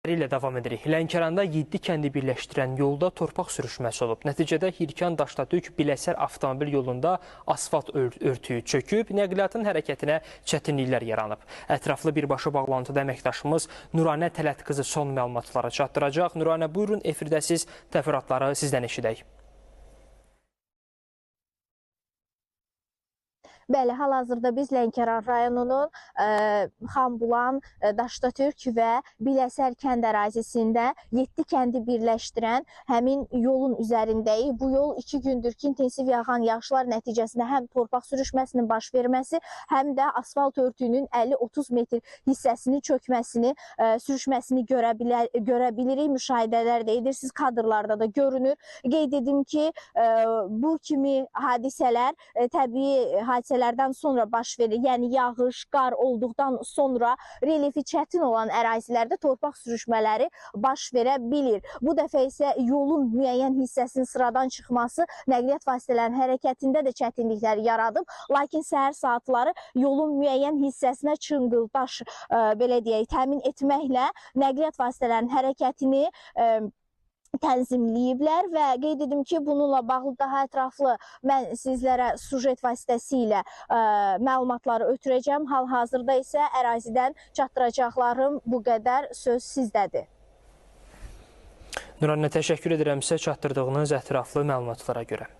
ilə davam edirik. Lənkəranda 7 kəndi birləşdirən yolda torpaq sürüşməsi olub. Nəticədə Hirkan-Daşdadük Biləsər avtomobil yolunda asfalt örtüyü çöküb, nəqliyyatın hərəkətinə çətinliklər yaranıb. Ətraflı birbaşa bağlantıda əməkdaşımız Nuranə Tələt qızı son məlumatları çatdıracaq. Nuranə, buyurun, efirdəsiz, təfərrüatları sizdən eşidək. Bəli, hal-hazırda biz Lənkəran rayonunun Xanbulan, Daşdadük və Biləsər kənd ərazisində 7 kəndi birləşdirən həmin yolun üzərindəyik. Bu yol 2 gündür ki, intensiv yağan yağışlar nəticəsində həm torpaq sürüşməsinin baş verməsi, həm də asfalt örtüyünün 50-30 metr hissəsini çökməsini, sürüşməsini görə bilirik. Müşahidələr də edirsiniz, kadrlarda da görünür. Qeyd edim ki, bu kimi hadisələr təbii hadisələrdən sonra baş verir. Yəni yağış, qar olduqdan sonra relyefi çətin olan ərazilərdə torpaq sürüşmələri baş verə bilir. Bu dəfə isə yolun müəyyən hissəsinin sıradan çıxması nəqliyyat vasitələrinin hərəkətində də çətinliklər yaradıb. Lakin səhər saatları yolun müəyyən hissəsinə çınqıl, daş, belə deyək, təmin etməklə nəqliyyat vasitələrinin hərəkətini tənzimləyiblər və qeyd edim ki, bununla bağlı daha ətraflı mən sizlərə sujet vasitəsilə məlumatları ötürəcəm. Hal-hazırda isə ərazidən çatdıracaqlarım bu qədər, söz sizdədir. Nuranə, təşəkkür edirəm sizə çatdırdığınız ətraflı məlumatlara görə.